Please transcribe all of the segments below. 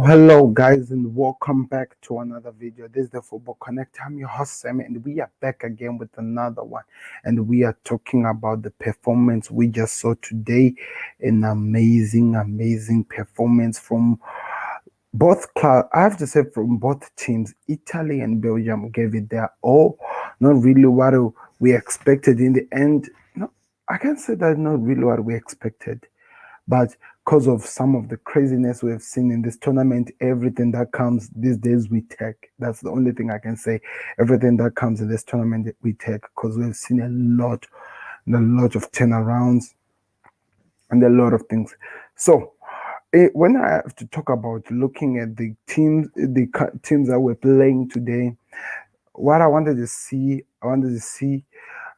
Hello guys, and welcome back to another video. This is the Football Connect. I'm your host Sam, and we are back again with another one. And we are talking about the performance we just saw today. An amazing performance from both clubs. I have to say, from both teams. Italy and Belgium gave it their all. Not really what we expected in the end. No, I can say that not really what we expected. But because of some of the craziness we have seen in this tournament, everything that comes these days we take. That's the only thing I can say. Everything that comes in this tournament we take, because we've seen a lot of turnarounds and a lot of things. So when I have to talk about looking at the teams that we're playing today, what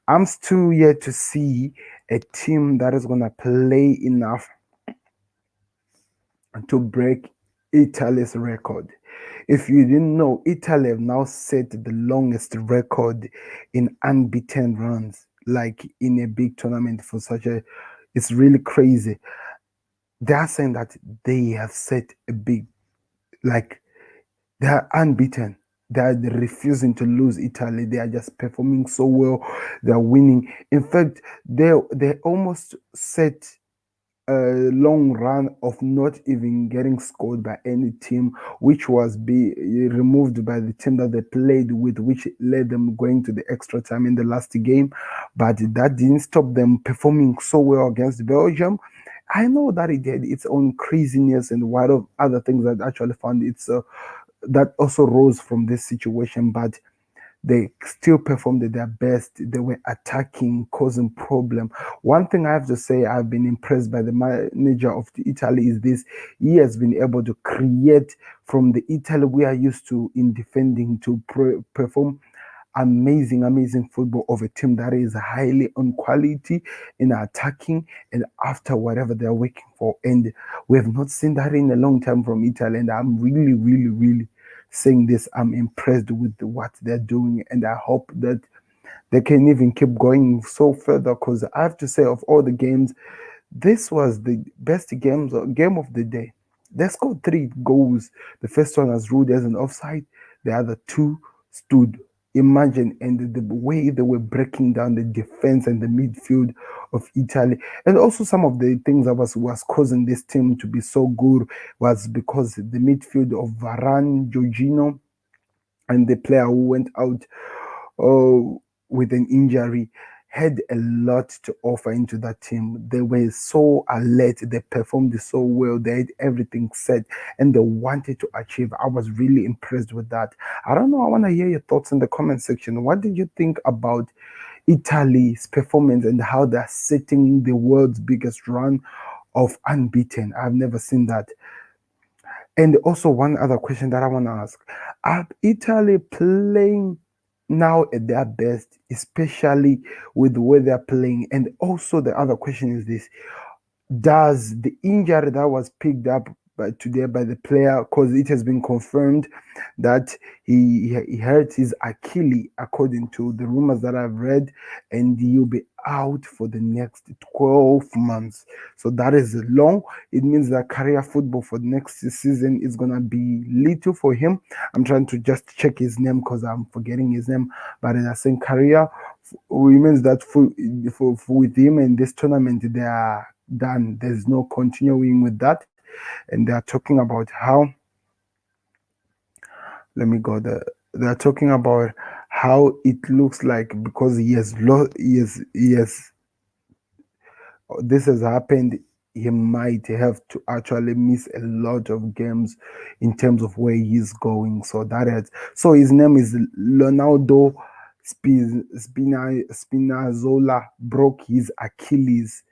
I'm still yet to see a team that is gonna play enough to break Italy's record. If you didn't know, Italy have now set the longest record in unbeaten runs, like in a big tournament for such a. It's really crazy. They are saying that they have set a big, like they are unbeaten. They are refusing to lose Italy. They are just performing so well. They are winning. In fact, they almost set a long run of not even getting scored by any team, which was be removed by the team that they played with, which led them going to the extra time in the last game. But that didn't stop them performing so well against Belgium. I know that it had its own craziness and what of other things that actually found it's that also rose from this situation, but they still performed at their best. They were attacking, causing problem. One thing I have to say, I've been impressed by the manager of Italy is this: he has been able to create from the Italy we are used to in defending to perform amazing football of a team that is highly on quality in attacking and after whatever they're working for. And we have not seen that in a long time from Italy. And I'm really saying this. I'm impressed with what they're doing, and I hope that they can even keep going so further, because I have to say, of all the games, this was the best game of the day. They scored 3 goals. The first one was ruled as an offside. The other 2 stood. Imagine, and the way they were breaking down the defense and the midfield of Italy, and also some of the things that was causing this team to be so good was because the midfield of Varane, Jorginho, and the player who went out with an injury had a lot to offer into that team. They were so alert, they performed so well, they had everything set, and they wanted to achieve. I was really impressed with that. I don't know, I want to hear your thoughts in the comment section. What did you think about Italy's performance and how they're setting the world's biggest run of unbeaten? I've never seen that. And also, one other question that I want to ask: are Italy playing now at their best, especially with the way they're playing? And also, the other question is this: does the injury that was picked up today by the player, because it has been confirmed that he hurt his Achilles, according to the rumors that I've read, and he'll be out for the next 12 months. So that is long. It means that career football for the next season is gonna be little for him. I'm trying to just check his name because I'm forgetting his name, but in a saying career means that for with him in this tournament they are done. There's no continuing with that, and they are talking about how. Let me go there. They are talking about how it looks like, because he has lost. He has. This has happened. He might have to actually miss a lot of games in terms of where he's going. So that is. So his name is Leonardo Spinazzola. Broke his Achilles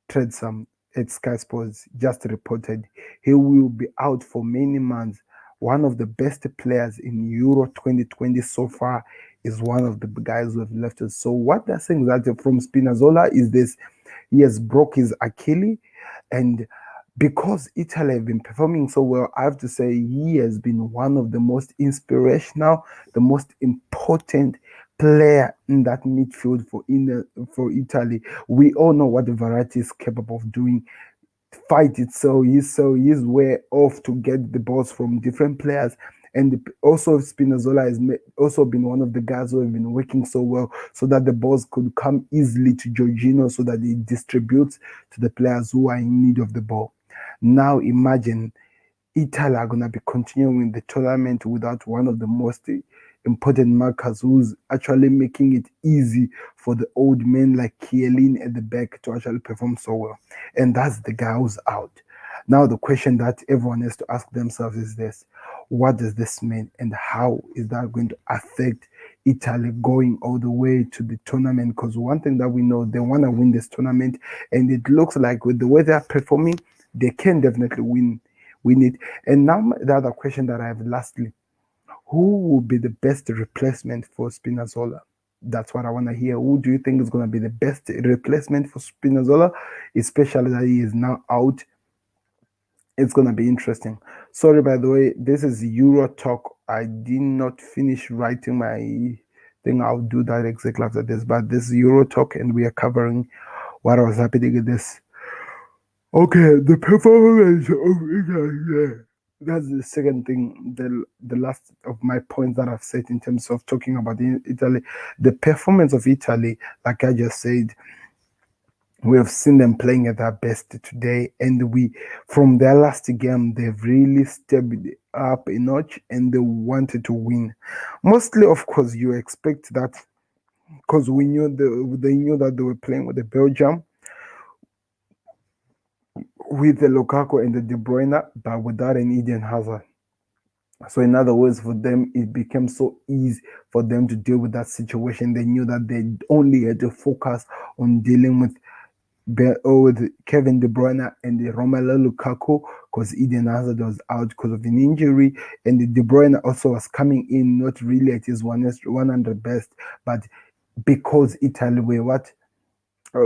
Treadsome at Sky Sports just reported he will be out for many months. One of the best players in Euro 2020 so far is one of the guys who have left us. So what they're saying that from Spinazzola is this: he has broke his Achilles, and because Italy have been performing so well, I have to say he has been one of the most inspirational, the most important player in that midfield for Italy. We all know what the variety is capable of doing. fight it. So he's way off to get the balls from different players. And also Spinazzola has also been one of the guys who have been working so well so that the balls could come easily to Jorginho so that he distributes to the players who are in need of the ball. Now imagine Italy are going to be continuing the tournament without one of the most important markers who's actually making it easy for the old men like Chiellini at the back to actually perform so well. And that's the guy who's out. Now, the question that everyone has to ask themselves is this: what does this mean, and how is that going to affect Italy going all the way to the tournament? Because one thing that we know, they want to win this tournament, and it looks like with the way they are performing, they can definitely win it. And now the other question that I have lastly, who will be the best replacement for Spinazzola? That's what I want to hear. Who do you think is going to be the best replacement for Spinazzola, especially that he is now out? It's going to be interesting. Sorry, by the way, this is Euro Talk. I did not finish writing my thing. I'll do that exactly after this. But this is Euro Talk, and we are covering what was happening in this. Okay, the performance of Italy. That's the second thing, the last of my points that I've said in terms of talking about Italy. The performance of Italy, like I just said, we have seen them playing at their best today, and we from their last game they've really stepped up a notch and they wanted to win. Mostly, of course, you expect that because they knew that they were playing with the Belgium with the Lukaku and the De Bruyne, but without an Eden Hazard. So, in other words, for them, it became so easy for them to deal with that situation. They knew that they only had to focus on dealing with with Kevin De Bruyne and the Romelu Lukaku because Eden Hazard was out because of an injury, and the De Bruyne also was coming in not really at his 100 best, but because Italy were what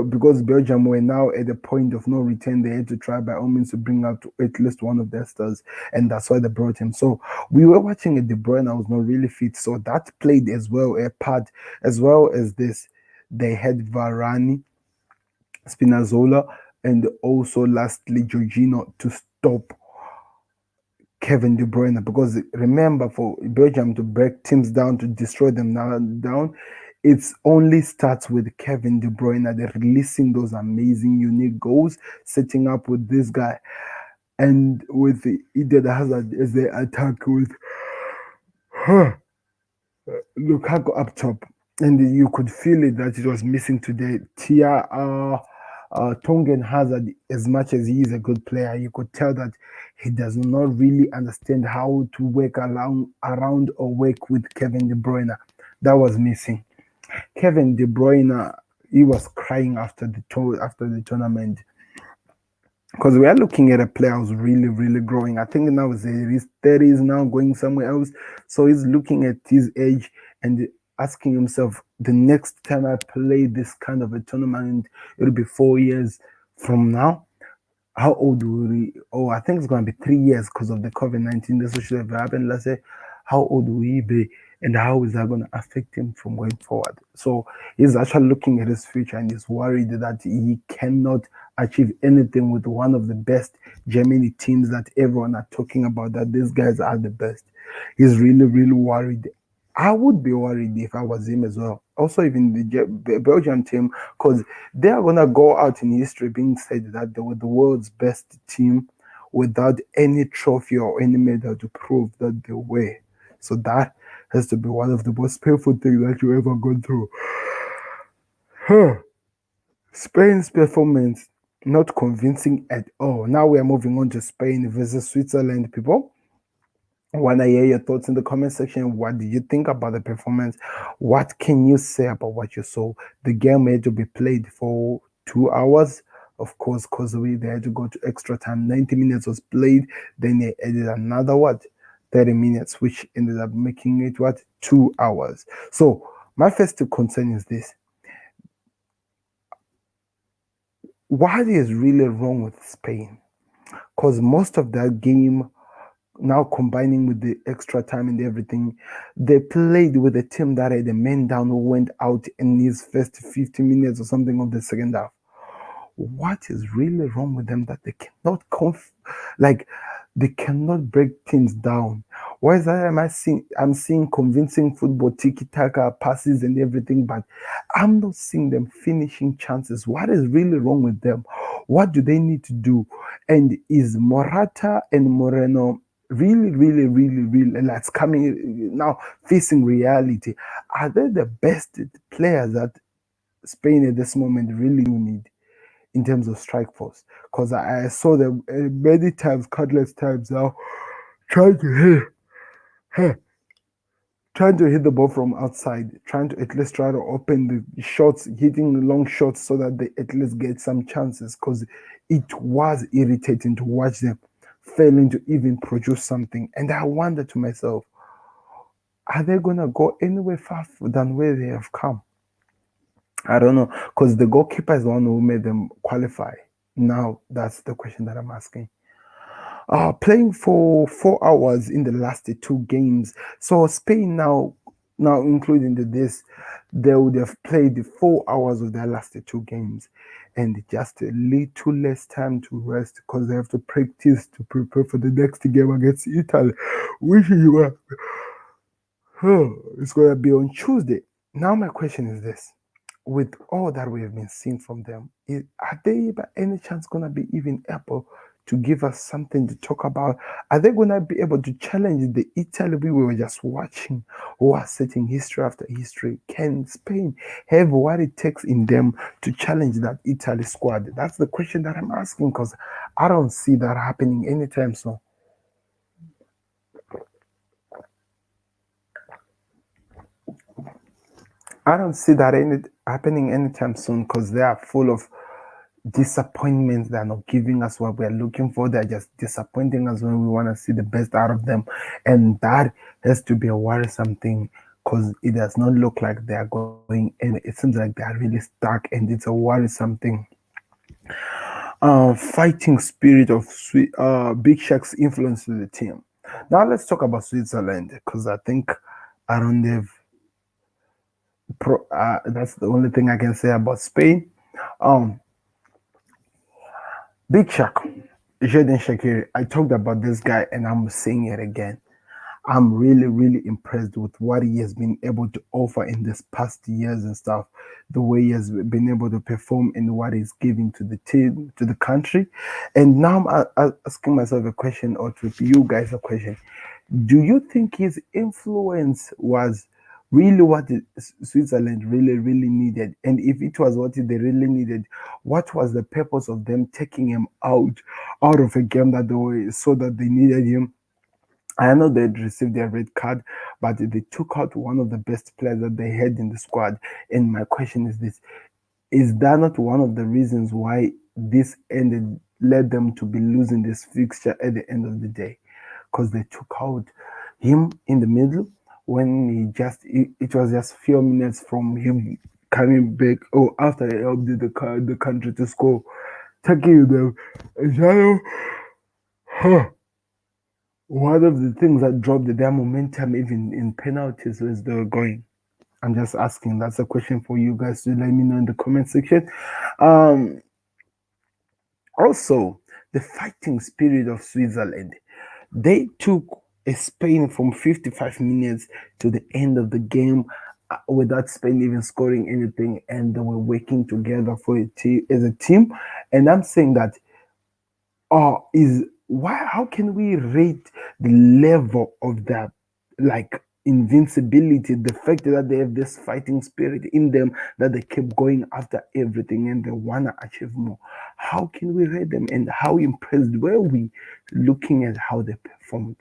because Belgium were now at the point of no return, they had to try by all means to bring out at least one of their stars, and that's why they brought him. So we were watching a De Bruyne was not really fit, so that played as well a part, as well as this. They had Varane, Spinazzola, and also lastly Jorginho to stop Kevin De Bruyne, because remember, for Belgium to break teams down, to destroy them down, it's only starts with Kevin De Bruyne. They're releasing those amazing, unique goals, setting up with this guy, and with Eden Hazard as they attack with Lukaku up top, and you could feel it that it was missing today. Tongan Hazard, as much as he is a good player, you could tell that he does not really understand how to work around or work with Kevin De Bruyne. That was missing. Kevin De Bruyne, he was crying after the tournament because we are looking at a player who's really, really growing. I think now he's 30s now, going somewhere else. So he's looking at his age and asking himself, the next time I play this kind of a tournament, it'll be 4 years from now. How old will he? Oh, I think it's going to be 3 years because of the COVID-19. This should have happened. Let's say, how old will he be? And how is that going to affect him from going forward? So he's actually looking at his future and he's worried that he cannot achieve anything with one of the best Germany teams that everyone are talking about, that these guys are the best. He's really, really worried. I would be worried if I was him as well. Also, even the Belgian team, because they are gonna go out in history being said that they were the world's best team without any trophy or any medal to prove that they were. So that has to be one of the most painful things that you ever gone through. Huh. Spain's performance not convincing at all. Now we are moving on to Spain versus Switzerland, people. I want to hear your thoughts in the comment section. What did you think about the performance? What can you say about what you saw? The game had to be played for 2 hours, of course, because they had to go to extra time. 90 minutes was played, then they added another what? 30 minutes, which ended up making it what? 2 hours. So my first concern is this. What is really wrong with Spain? Because most of that game, now combining with the extra time and everything, they played with a team that had a man down who went out in his first 50 minutes or something of the second half. What is really wrong with them that they cannot like they cannot break things down? Why is that? I'm seeing convincing football, tiki taka passes and everything, but I'm not seeing them finishing chances. What is really wrong with them? What do they need to do? And is Morata and Moreno really like coming now facing reality? Are they the best players that Spain at this moment really do need in terms of strike force? Because I saw them many times, countless times now, trying to hit, trying to hit the ball from outside, trying to at least try to open the shots, hitting the long shots so that they at least get some chances. Because it was irritating to watch them failing to even produce something. And I wonder to myself, are they gonna go anywhere far than where they have come? I don't know, because the goalkeeper is the one who made them qualify. Now that's the question that I'm asking. Playing for 4 hours in the last two games. So Spain now including this, they would have played 4 hours of their last two games, and just a little less time to rest because they have to practice to prepare for the next game against Italy, which is it's gonna be on Tuesday. Now my question is this: with all that we have been seeing from them, are they by any chance gonna be even able to give us something to talk about? Are they gonna be able to challenge the Italy we were just watching, who are setting history after history? Can Spain have what it takes in them to challenge that Italy squad? That's the question that I'm asking because I don't see that happening anytime soon. I don't see that happening anytime soon because they are full of disappointments. They're not giving us what we're looking for. They're just disappointing us when we want to see the best out of them. And that has to be a worrisome thing because it does not look like they're going and it seems like they're really stuck and it's a worrisome thing. Fighting spirit of Big Shaq's influence to the team. Now let's talk about Switzerland because I think I don't have that's the only thing I can say about Spain. Um, Big Shaq, Xherdan Shaqiri. I talked about this guy and I'm saying it again. I'm really impressed with what he has been able to offer in this past years and stuff. The way he has been able to perform and what he's giving to the team, to the country. And now I'm asking myself a question or to you guys a question. Do you think his influence was really what Switzerland really needed? And if it was what they really needed, what was the purpose of them taking him out of a game that they were so that they needed him? I know they'd received their red card, but they took out one of the best players that they had in the squad. And my question is this: is that not one of the reasons why this ended, led them to be losing this fixture at the end of the day? Because they took out him in the middle when it was just few minutes from him coming back. Oh, after he helped the country to score, taking them. And huh, one of the things that dropped their momentum even in penalties as they were going. I'm just asking. That's a question for you guys to let me know in the comment section. Um, Also, the fighting spirit of Switzerland. They took a Spain from 55 minutes to the end of the game without Spain even scoring anything, and they were working together for a team as a team. And I'm saying that is why how can we rate the level of that like invincibility, the fact that they have this fighting spirit in them, that they keep going after everything and they want to achieve more? How can we rate them and how impressed were we looking at how they performed?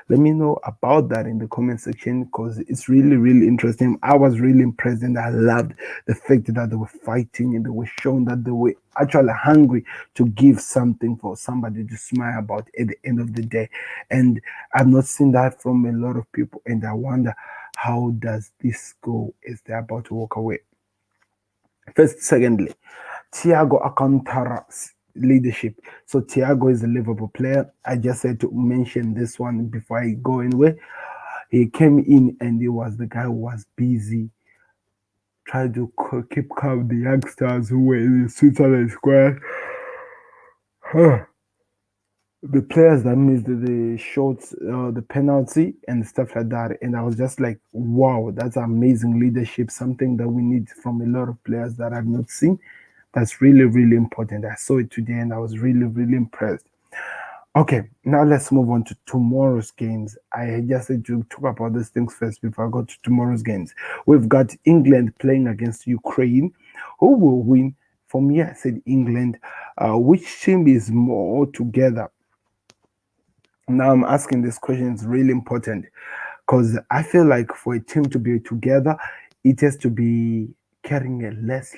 Let me know about that in the comment section because it's really interesting. I was really impressed and I loved the fact that they were fighting and they were showing that they were actually hungry to give something for somebody to smile about at the end of the day. And I've not seen that from a lot of people. And I wonder how does this go as they're about to walk away? First, secondly, Thiago Alcantara's leadership. So Thiago is a Liverpool player. I just had to mention this one before I go anywhere. He came in and he was the guy who was busy try to keep calm the youngsters who were in the Switzerland squad. The players that missed the shots, the penalty, and stuff like that. And I was just like, wow, that's amazing leadership, something that we need from a lot of players that I've not seen. That's really, really important. I saw it today and I was really, really impressed. Okay, now let's move on to tomorrow's games. I just said to talk about these things first before I go to tomorrow's games. We've got England playing against Ukraine. Who will win? For me, I said England. Which team is more together? Now I'm asking this question, it's really important because I feel like for a team to be together, it has to be carrying a less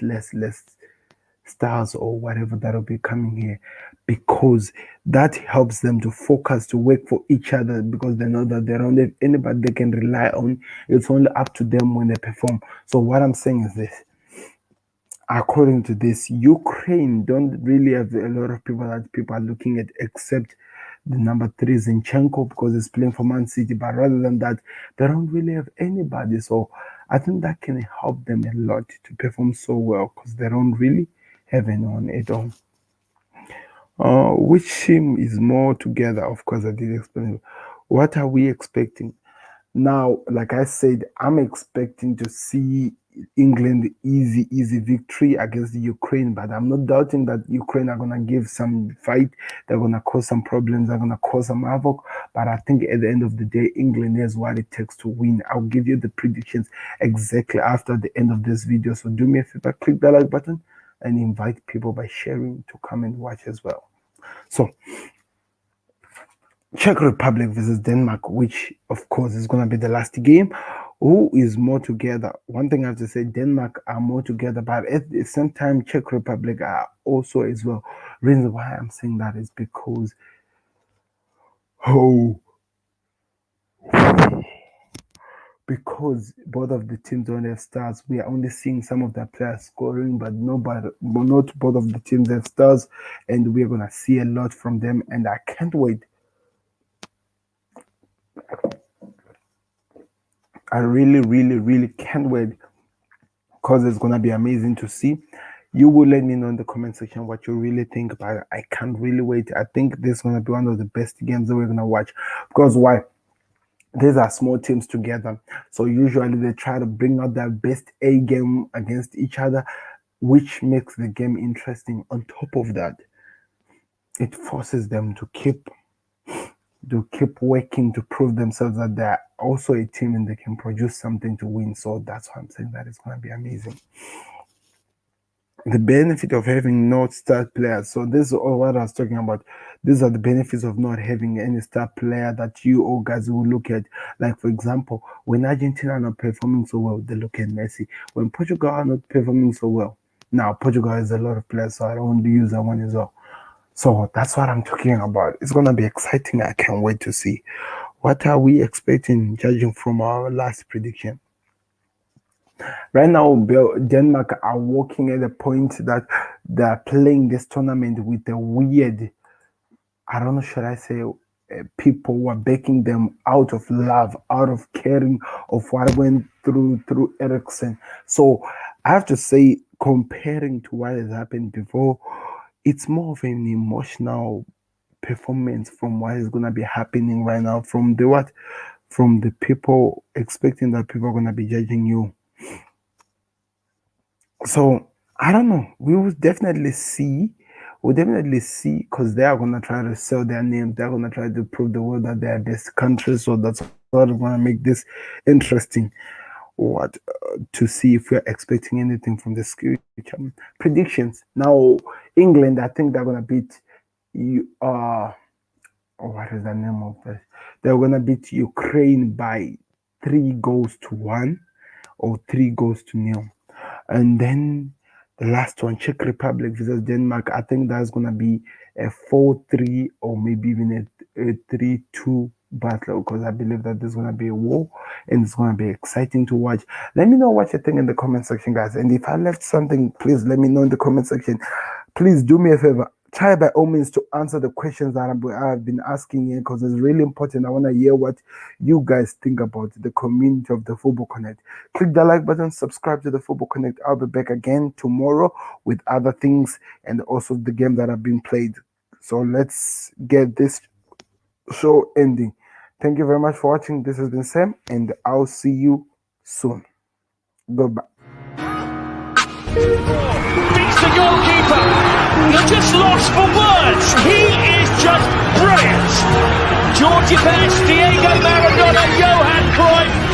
stars or whatever that will be coming here, because that helps them to focus, to work for each other, because they know that they don't have anybody they can rely on. It's only up to them when they perform. So what I'm saying is this: according to this, Ukraine don't really have a lot of people that people are looking at, except the number 3 Zinchenko, because he's playing for Man City. But rather than that, they don't really have anybody. So I think that can help them a lot to perform so well, because they don't really have anyone at all. Which team is more together? Of course, I did explain. What are we expecting? Now, like I said, I'm expecting to see England easy victory against the Ukraine, but I'm not doubting that Ukraine are gonna give some fight. They're gonna cause some problems. They're gonna cause some havoc. But I think at the end of the day, England has what it takes to win. I'll give you the predictions exactly after the end of this video. So do me a favor, click the like button and invite people by sharing to come and watch as well. So Czech Republic versus Denmark, which of course is going to be the last game. Who is more together? One thing I have to say, Denmark are more together, but at the same time, Czech Republic are also as well. Reason why I'm saying that is because, oh, because both of the teams don't have stars. We are only seeing some of the players scoring, but not both of the teams have stars, and we're gonna see a lot from them. And I can't wait. I really can't wait, because it's gonna be amazing to see. You will let me know in the comment section what you really think about it. I can't really wait. I think this is gonna be one of the best games that we're gonna watch. Because why? These are small teams together, so usually they try to bring out their best A game against each other, which makes the game interesting. On top of that, it forces them to keep working to prove themselves that they're also a team and they can produce something to win. So that's why I'm saying that it's going to be amazing. The benefit of having no star players. So this is all what I was talking about. These are the benefits of not having any star player that you all guys will look at. Like for example, when Argentina are not performing so well, they look at Messi. When Portugal are not performing so well, now Portugal has a lot of players, so I don't want to use that one as well. So that's what I'm talking about. It's gonna be exciting. I can't wait to see. What are we expecting, judging from our last prediction? Right now, Denmark are working at a point that they're playing this tournament with a weird, I don't know, should I say, people who are backing them out of love, out of caring of what went through Ericsson. So I have to say, comparing to what has happened before, it's more of an emotional performance from what is gonna be happening right now, from the what, from the people expecting that people are gonna be judging you. So I don't know. We will definitely see. We'll definitely see, because they are gonna try to sell their name. They're gonna try to prove the world that they are best country. So that's what's gonna make this interesting. What to see if we're expecting anything from the future predictions. Now, England, I think they're gonna beat you. What is the name of this? They're gonna beat Ukraine by 3 goals to 1 or 3 goals to 0. And then the last one, Czech Republic versus Denmark. I think that's gonna be a 4-3 or maybe even a 3-2 battle, because I believe that there's gonna be a war and it's gonna be exciting to watch. Let me know what you think in the comment section, guys. And if I left something, please let me know in the comment section. Please do me a favor. try by all means to answer the questions that I've been asking here, because it's really important. I want to hear what you guys think about the community of the Football Connect. Click the like button, subscribe to the Football Connect. I'll be back again tomorrow with other things and also the game that have been played. So let's get this show ending. Thank you very much for watching. This has been Sam, and I'll see you soon. Goodbye. Beats the goalkeeper. You're just lost for words. He is just brilliant. Jordi Alba, Diego Maradona, Johan Cruyff.